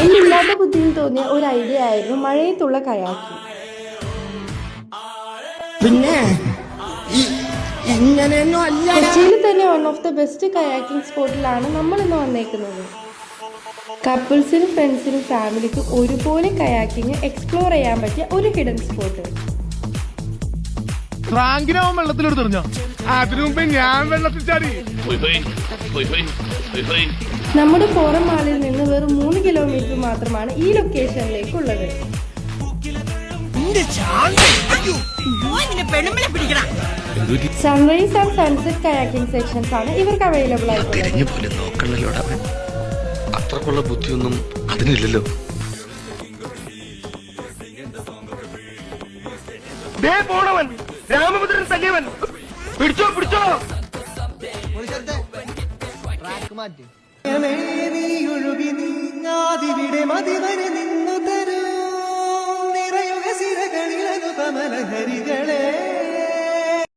എന്നില്ലാത്ത ബുദ്ധിയിൽ തോന്നിയ ഒരു ഐഡിയ ആയിരുന്നു മഴയത്തുള്ള കയാക്കിംഗ്. പിന്നെ കൊച്ചിയിൽ തന്നെ one of the best kayaking സ്പോട്ടിലാണ് നമ്മൾ ഇന്ന് വന്നേക്കുന്നത്. കപ്പിൾസിനും ഫ്രണ്ട്സിനും ഫാമിലിക്കും ഒരുപോലെ കയാക്കിംഗ് എക്സ്പ്ലോർ ചെയ്യാൻ പറ്റിയ ഒരു ഹിഡൻ സ്പോട്ട്. വെള്ളത്തിലെടുത്തെറിഞ്ഞോ അതിനു മുമ്പേ ഞാൻ വെള്ളത്തിൽ ചാടി. നമ്മുടെ ഫോറം മാളിൽ നിന്ന് വെറും 3 കിലോമീറ്റർ മാത്രമാണ് ഈ ലൊക്കേഷനിലേക്കുള്ളത്. Sunrise and sunset kayaking sessions ആണ് ഇവർക്ക് അവൈലബിൾ ആയിട്ടുള്ളത്. അത്രക്കുള്ള ബുദ്ധിയൊന്നും അതിനില്ലല്ലോ. പോണവൻ രാമഭദ്രൻ തല്ലിയവൻ. പിടിച്ചോ പിടിച്ചോ. നിന്നു തരൂ നിറയുക സിരകളിലതു കമലഹരികളെ.